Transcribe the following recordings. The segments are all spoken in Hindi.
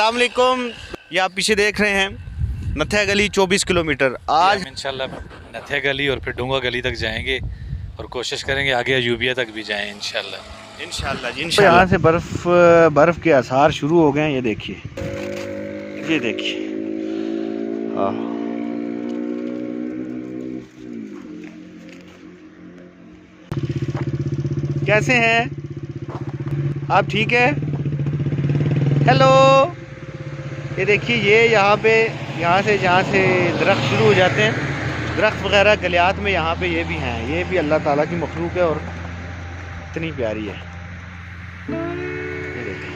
अस्सलाम वालेकुम। ये आप पीछे देख रहे हैं नथिया गली 24 किलोमीटर। आज इंशाल्लाह नथिया गली और फिर डूंगा गली तक जाएंगे और कोशिश करेंगे आगे अयूबिया तक भी जाएं इंशाल्लाह। इंशाल्लाह जी तो इंशाल्लाह। यहाँ से बर्फ़ के आसार शुरू हो गए हैं। ये देखिए, ये देखिए। कैसे हैं आप? ठीक है? हेलो। ये देखिए, ये यहाँ से जहाँ से दरख्त शुरू हो जाते हैं, दरख्त वगैरह गलियात में, यहाँ पे ये भी हैं। ये भी अल्लाह ताला की मखलूक है और इतनी प्यारी है। ये देखिए।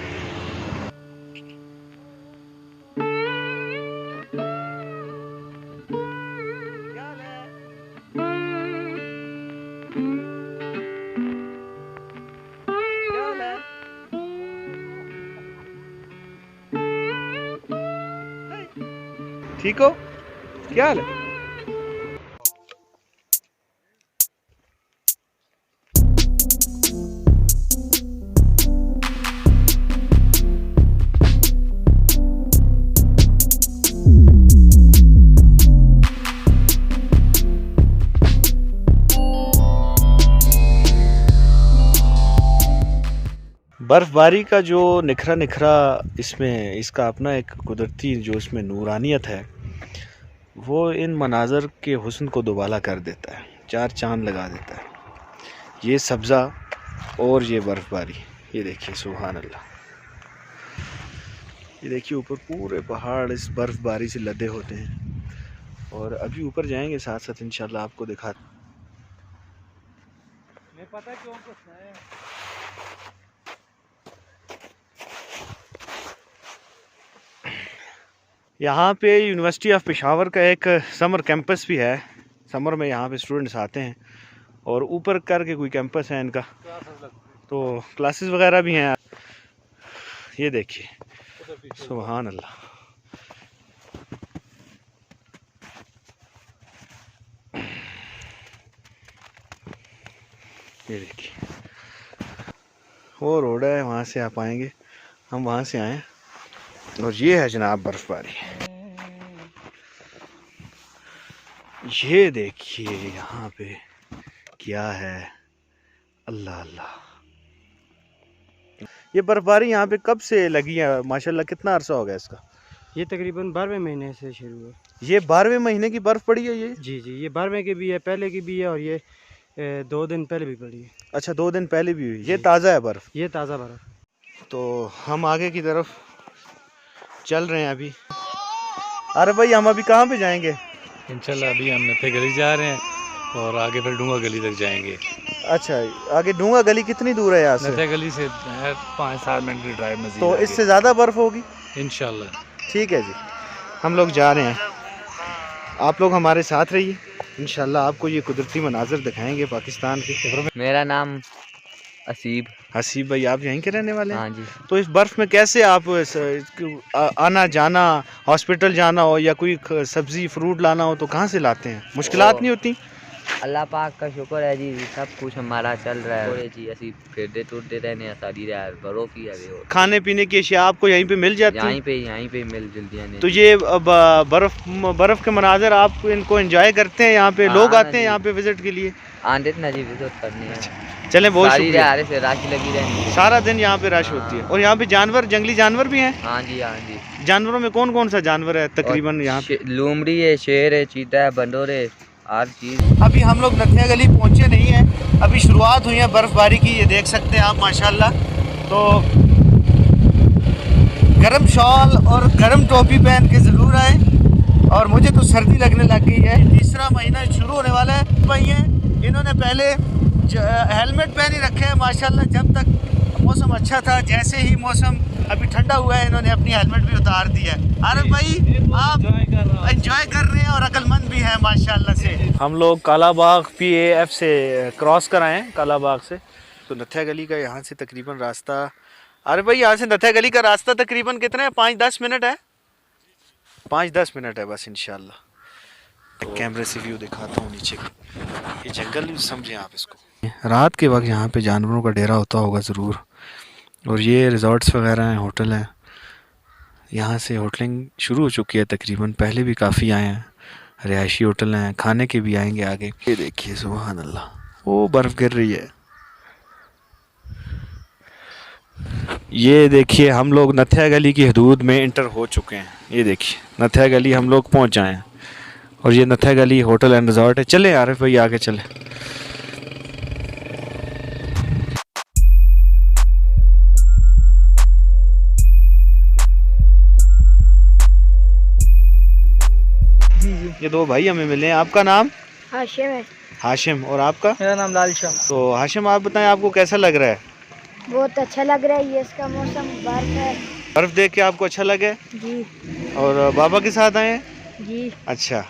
ठीक हो? क्या हाल है? बर्फ़बारी का जो निखरा निखरा इसमें, इसका अपना एक कुदरती जो इसमें नूरानियत है, वो इन मनाज़र के हुस्न को दुबाला कर देता है, चार चांद लगा देता है। ये सब्ज़ा और ये बर्फ़बारी, ये देखिए, सुभान अल्लाह। ये देखिए, ऊपर पूरे पहाड़ इस बर्फ़बारी से लदे होते हैं। और अभी ऊपर जाएंगे, साथ साथ इंशाल्लाह आपको दिखा। मैं पता क्यों यहाँ पे यूनिवर्सिटी ऑफ पेशावर का एक समर कैंपस भी है। समर में यहाँ पे स्टूडेंट्स आते हैं और ऊपर करके कोई कैंपस है इनका, तो क्लासेस वगैरह भी हैं। ये देखिए, सुभान अल्लाह। ये देखिए, वो रोड है, वहाँ से आप आएंगे, हम वहाँ से आए। और ये है जनाब बर्फ़बारी। ये देखिए यहाँ पे क्या है, अल्लाह अल्लाह। ये बर्फ़बारी यहाँ पे कब से लगी है माशाल्लाह? कितना अरसा हो गया इसका? ये तकरीबन 12वें महीने से शुरू है। ये 12वें महीने की बर्फ़ पड़ी है ये? जी जी, ये 12वें की भी है, पहले की भी है, और ये 2 दिन पहले भी पड़ी है। अच्छा, 2 दिन पहले भी हुई। ये ताज़ा है बर्फ़? ये ताज़ा बर्फ़। तो हम आगे की तरफ चल रहे हैं अभी। अरे भाई, हम अभी कहाँ पे जाएंगे? इंशाल्लाह अभी हम नथिया गली जा रहे हैं और आगे फिर डूंगा गली तक जाएंगे। अच्छा, आगे डूंगा गली कितनी दूर है यहाँ से? नथिया गली से 5-7 मिनट की ड्राइव मज़ीद। तो इससे ज़्यादा बर्फ़ होगी इंशाल्लाह। ठीक है जी, हम लोग जा रहे हैं, आप लोग हमारे साथ रहिए। इंशाल्लाह आपको ये कुदरती मनाज़र दिखाएंगे पाकिस्तान के। मेरा नाम हसीब भाई, आप यहीं के रहने वाले हैं? हाँ जी। तो इस बर्फ़ में कैसे आप आना जाना, हॉस्पिटल जाना हो या कोई सब्ज़ी फ्रूट लाना हो तो कहाँ से लाते हैं? मुश्किलात नहीं होती? अल्लाह पाक का शुक्र है जी, सब कुछ हमारा चल रहा है जी। असी फिरते टूटते रहने हैं सारी रात, बर्फ ही है। खाने पीने की अशिया आपको यहीं पे मिल जाती है? यहीं पे मिल जल्दी है। तो ये बर्फ़ के मनाज़र आप इनको एंजॉय करते हैं? यहाँ पे लोग आते हैं यहाँ पे विज़िट के लिए? आते ना जी, विजिट करने हैं। चलें, बहुत सारी शुक्रिया। रात से रश लगी रहती, सारा दिन यहाँ पे रश होती है। और यहाँ पे जानवर, जंगली जानवर भी हैं? हाँ जी हाँ जी। जानवरों में कौन कौन सा जानवर है तकरीबन यहाँ पे? लोमड़ी है, शेर है, चीता है, बंदर है, हर चीज़। अभी हम लोग नथिया गली पहुँचे नहीं हैं, अभी शुरुआत हुई है बर्फ़बारी की। ये देख सकते हैं आप माशाल्लाह। तो गर्म शॉल और गर्म टोपी पहन के ज़रूर आए। और मुझे तो सर्दी लगने लग गई है। तीसरा महीना शुरू होने वाला है। भाई इन्होंने पहले हेलमेट पहन ही रखे हैं माशाल्लाह। जब तक मौसम अच्छा था, जैसे ही मौसम अभी ठंडा हुआ है, इन्होंने अपनी हेलमेट भी उतार दी है। अरे भाई, आप एंजॉय कर रहे हैं और अक्लमंद भी हैं माशाल्लाह से। हम लोग कालाबाग PAF से क्रॉस कराए हैं, कालाबाग से। तो नथिया गली का यहाँ से तकरीबन रास्ता, अरे भाई यहाँ से नथिया गली का रास्ता तकरीबन कितना है? 5-10 मिनट है, 5-10 मिनट है बस इंशाल्लाह। तो कैमरे से व्यू दिखाता हूँ नीचे का। ये जंगल समझें आप इसको। रात के वक्त यहाँ पे जानवरों का डेरा होता होगा ज़रूर। और ये रिज़ॉर्ट्स वगैरह हैं, होटल हैं। यहाँ से होटलिंग शुरू हो चुकी है तकरीबन, पहले भी काफ़ी आए हैं, रिहायशी होटल हैं, खाने के भी आएंगे आगे। ये देखिए सुभान अल्लाह, वो बर्फ़ गिर रही है। ये देखिए हम लोग नथिया गली की हदूद में इंटर हो चुके हैं। ये देखिए नथिया गली हम लोग पहुंच जाए हैं और ये नथिया गली होटल एंड रिजॉर्ट है। चले आरिफ भाई आगे चले। ये दो भाई हमें मिले हैं। आपका नाम? हाशिम है। हाशिम। और आपका? मेरा नाम लाल शाह। तो हाशिम आप बताएं आपको कैसा लग रहा है? बहुत अच्छा लग रहा है, ये इसका मौसम बर्फ है। बर्फ़ देख के आपको अच्छा लगे? जी और बाबा के साथ आए हैं? जी अच्छा।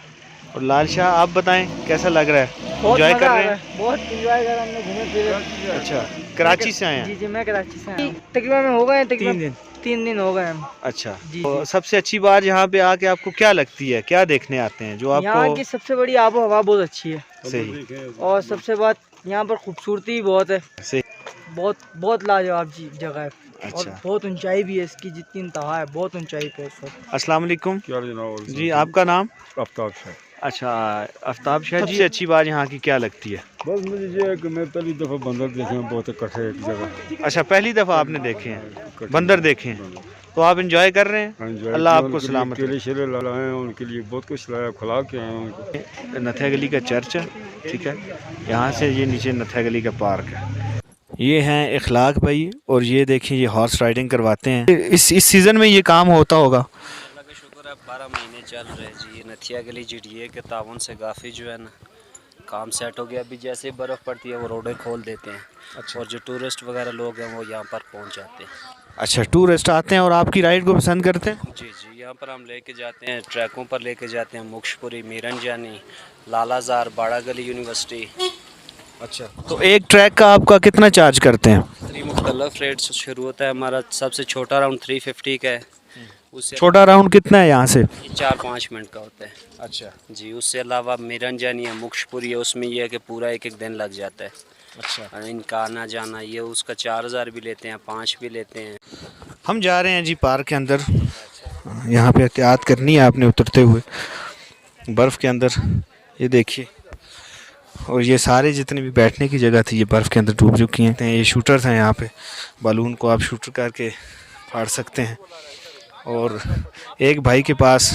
और लाल शाह आप बताएं कैसा लग रहा है? एंजॉय कर रहे हैं? बहुत एंजॉय कर रहे हैं, हमने घूमे फिरे। अच्छा, कराची से आए हैं? जी जी, मैं कराची से आया हूँ। तकरीबन हो गए तकरीबन 3 दिन हो गए हम। अच्छा। जी, तो जी। सबसे अच्छी बात यहाँ पे आके आपको क्या लगती है, क्या देखने आते हैं जो यहाँ आपको? की सबसे बड़ी आबो हवा बहुत अच्छी है सही। और सबसे बात यहाँ पर खूबसूरती भी बहुत है। सही। बहुत बहुत लाजवाब जी जगह है। और अच्छा। बहुत ऊंचाई भी है इसकी, जितनी इंतहा है बहुत ऊंचाई पे है इस वक्त। अस्सलाम वालेकुम। क्या जनाब? जी आपका नाम? आफ्ताब शाह। अच्छा, आफ्ताब शाह जी। सबसे अच्छी बात यहाँ की क्या लगती है? बस मुझे ये है कि मैं पहली दफ़ा बंदर देखे हैं, बहुत इकट्ठे एक जगह। अच्छा, पहली दफ़ा आपने देखे हैं बंदर देखे हैं, तो आप इंजॉय कर रहे हैं? अल्लाह आपको सलामत केले शेले लाए हैं उनके लिए, बहुत कुछ लाया, खुला के आए हैं उनको। नथिया गली का चर्च है, ठीक है। यहाँ से ये नीचे नथिया गली का पार्क है। ये हैं इखलाक भाई, और ये देखिए ये हॉर्स राइडिंग करवाते हैं। इस सीज़न में ये काम होता होगा? अल्लाह का शुक्र है, 12 महीने चल रहे हैं जी। ये नथिया गली GDA के ताउन से काफ़ी जो है ना काम सेट हो गया। अभी जैसे ही बर्फ़ पड़ती है वो रोडें खोल देते हैं। अच्छा। और जो टूरिस्ट वगैरह लोग हैं वो यहाँ पर पहुँच जाते हैं। अच्छा, टूरिस्ट आते हैं और आपकी राइड को पसंद करते हैं? जी जी, यहाँ पर हम लेके जाते हैं, ट्रैकों पर लेके जाते हैं, मुक्शपुरी, मीरन जानी, लालाजार, बाड़ा गली यूनिवर्सिटी। अच्छा। तो एक ट्रैक का आपका कितना चार्ज करते हैं? 3 मुख्तलिफ रेट से शुरू होता है हमारा। सबसे छोटा राउंड 350 का है। उससे छोटा राउंड कितना है यहाँ से? 4-5 मिनट का होता है। अच्छा। जी, उससे अलावा मीरन जानी है, मुक्शपुरी है, उसमें यह है कि पूरा एक दिन लग जाता है। अच्छा। इनका आना जाना, ये उसका 4000 भी लेते हैं, 5 भी लेते हैं। हम जा रहे हैं जी पार्क के अंदर। यहाँ पे एहतियात करनी है आपने उतरते हुए बर्फ़ के अंदर। ये देखिए, और ये सारे जितनी भी बैठने की जगह थी ये बर्फ़ के अंदर डूब चुकी हैं। ये शूटर्स हैं यहाँ पे, बालून को आप शूटर करके फाड़ सकते हैं। और एक भाई के पास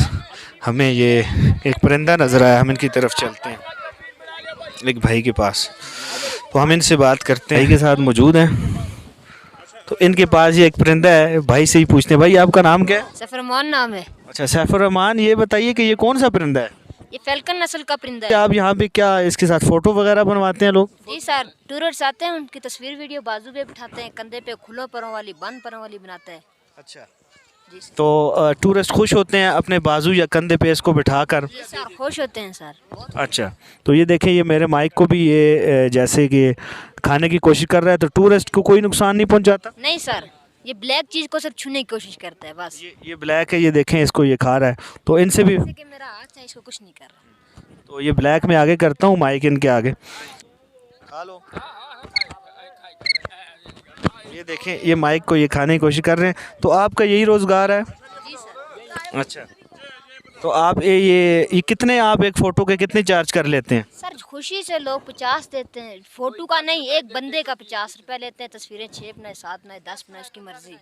हमें ये एक परिंदा नज़र आया, हम इनकी तरफ चलते हैं। एक भाई के पास, तो हम इनसे बात करते हैं। भाई के साथ मौजूद हैं, तो इनके पास ये एक परिंदा है। भाई से ही पूछते हैं, भाई आपका नाम क्या है? सफरमान नाम है। अच्छा, सैफुर रहमान। ये बताइए कि ये कौन सा परिंदा है? ये फैल्कन नस्ल का परिंदा क्या है। आप यहाँ पे क्या इसके साथ फ़ोटो वगैरह बनवाते हैं लोग? जी सर, टूरिस्ट आते हैं, उनकी तस्वीर वीडियो बाजू पे बिठाते हैं, कंधे पे खुलो परों वाली, बंद परों वाली बनाते हैं। अच्छा। जी सर। तो टूरिस्ट खुश होते हैं अपने बाजू या कंधे पे इसको बिठाकर? जी सर, खुश होते हैं सर। अच्छा। तो ये देखें, ये मेरे माइक को भी ये जैसे कि खाने की कोशिश कर रहा है, तो टूरिस्ट को कोई नुकसान नहीं पहुंचाता? नहीं सर, ये ब्लैक चीज को सिर्फ छूने की कोशिश करता है बस। ये ब्लैक है, ये देखें इसको, ये खा रहा है। तो इनसे भी, जैसे कि मेरा हाथ है, इसको कुछ नहीं कर रहा। तो ये ब्लैक में आगे करता हूँ माइक इनके आगे। खा लो। ये देखें, ये माइक को ये खाने की कोशिश कर रहे हैं। तो आपका यही रोज़गार है? जी सर। अच्छा। तो आप ये कितने, आप एक फ़ोटो के कितने चार्ज कर लेते हैं? सर खुशी से लोग 50 देते हैं, फोटो का नहीं, एक बंदे का 50 रुपए लेते हैं। तस्वीरें 6 बनाए, 7 बनाए, 10 बनाए, उसकी मर्जी।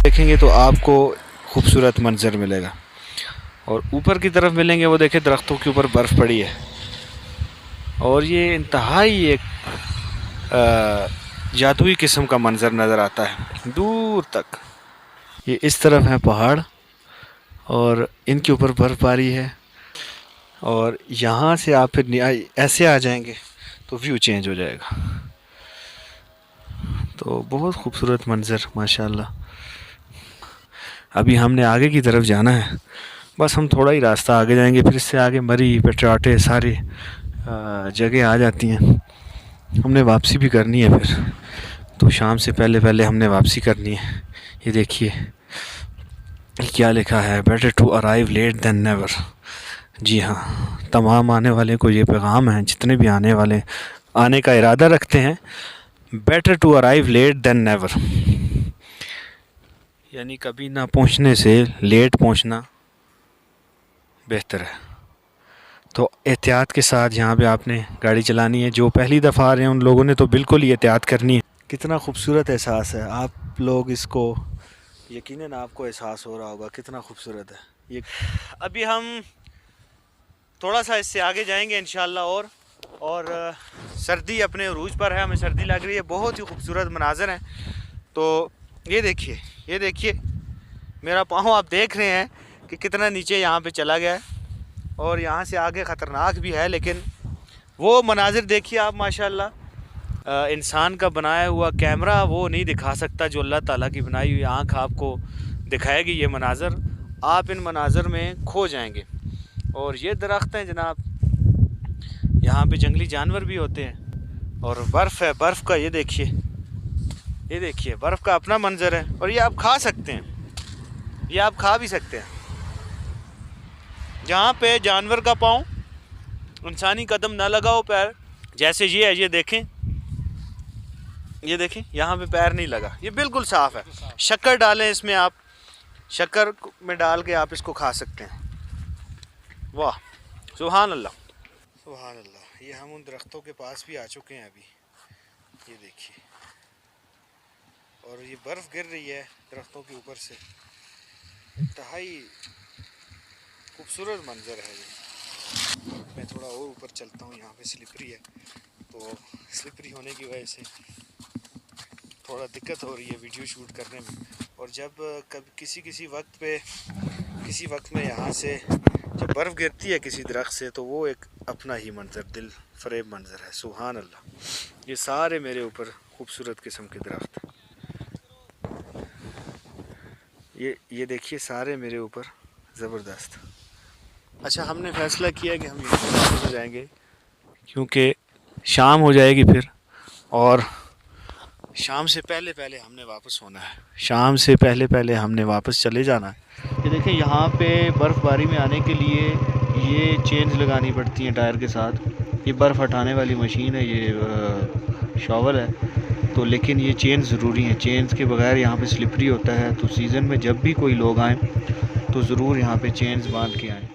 देखेंगे तो आपको खूबसूरत मंजर मिलेगा। और ऊपर की तरफ मिलेंगे वो देखें दरख्तों के ऊपर बर्फ़ पड़ी है और ये इंतहाई एक जादुई किस्म का मंजर नज़र आता है दूर तक। ये इस तरफ है पहाड़ और इनके ऊपर बर्फ़बारी है और यहाँ से आप फिर ऐसे आ जाएंगे तो व्यू चेंज हो जाएगा। तो बहुत खूबसूरत मंजर माशाल्लाह। अभी हमने आगे की तरफ जाना है, बस हम थोड़ा ही रास्ता आगे जाएंगे, फिर इससे आगे मरी पेट्राटे सारी जगह आ जाती हैं। हमने वापसी भी करनी है फिर, तो शाम से पहले पहले हमने वापसी करनी है। ये देखिए क्या लिखा है, better to arrive late than never. जी हाँ, तमाम आने वाले को ये पैगाम है, जितने भी आने का इरादा रखते हैं, better to arrive late than never, यानी कभी ना पहुंचने से लेट पहुंचना बेहतर है। तो एहतियात के साथ यहाँ पे आपने गाड़ी चलानी है। जो पहली दफ़ा आ रहे हैं उन लोगों ने तो बिल्कुल ही एहतियात करनी है। कितना खूबसूरत एहसास है, आप लोग इसको यकीनन आपको एहसास हो रहा होगा कितना खूबसूरत है ये। अभी हम थोड़ा सा इससे आगे जाएंगे इंशाल्लाह और सर्दी अपने उरूज पर है, हमें सर्दी लग रही है। बहुत ही खूबसूरत मनाज़र हैं। तो ये देखिए मेरा पाँव आप देख रहे हैं कि कितना नीचे यहाँ पे चला गया है और यहाँ से आगे ख़तरनाक भी है, लेकिन वो मनाज़िर देखिए आप माशाल्लाह। इंसान का बनाया हुआ कैमरा वो नहीं दिखा सकता, जो अल्लाह ताला की बनाई हुई आँख आपको दिखाएगी ये मनाज़र। आप इन मनाज़र में खो जाएंगे। और ये दरख्त हैं जनाब, यहाँ पे जंगली जानवर भी होते हैं और बर्फ़ है। बर्फ़ का ये देखिए बर्फ़ का अपना मंजर है। और ये आप खा सकते हैं, ये आप खा भी सकते हैं। जहाँ पे जानवर का पाँव, इंसानी कदम ना लगा हो पैर, जैसे ये है, ये देखें यहाँ पे पैर नहीं लगा, ये बिल्कुल साफ़ है। शक्कर डालें इसमें, आप शक्कर में डाल के आप इसको खा सकते हैं। वाह सुभान अल्लाह सुभान अल्लाह। ये हम उन दरख्तों के पास भी आ चुके हैं अभी, ये देखिए। और ये बर्फ़ गिर रही है दरख्तों के ऊपर से, इंतहाई खूबसूरत मंजर है ये। मैं थोड़ा और ऊपर चलता हूँ, यहाँ पे स्लिपरी है, तो स्लिपरी होने की वजह से थोड़ा दिक्कत हो रही है वीडियो शूट करने में। और जब कभी किसी वक्त में यहाँ से जब बर्फ़ गिरती है किसी दरख्त से, तो वो एक अपना ही मंजर, दिल फरेब मंजर है। सुभान अल्लाह। ये सारे मेरे ऊपर खूबसूरत किस्म के दरख्त, ये देखिए सारे मेरे ऊपर ज़बरदस्त। अच्छा, हमने फ़ैसला किया कि हम यहाँ से जाएंगे क्योंकि शाम हो जाएगी फिर, और शाम से पहले पहले हमने वापस होना है, शाम से पहले पहले हमने वापस चले जाना है। ये देखें, यहाँ पे बर्फ़बारी में आने के लिए ये चेन्स लगानी पड़ती हैं टायर के साथ। ये बर्फ़ हटाने वाली मशीन है, ये शॉवर है, तो लेकिन ये चेन ज़रूरी हैं। चेन्स के बगैर यहाँ पे स्लिपरी होता है। तो सीज़न में जब भी कोई लोग आएँ तो ज़रूर यहाँ पे चेन्स बांध के आएँ।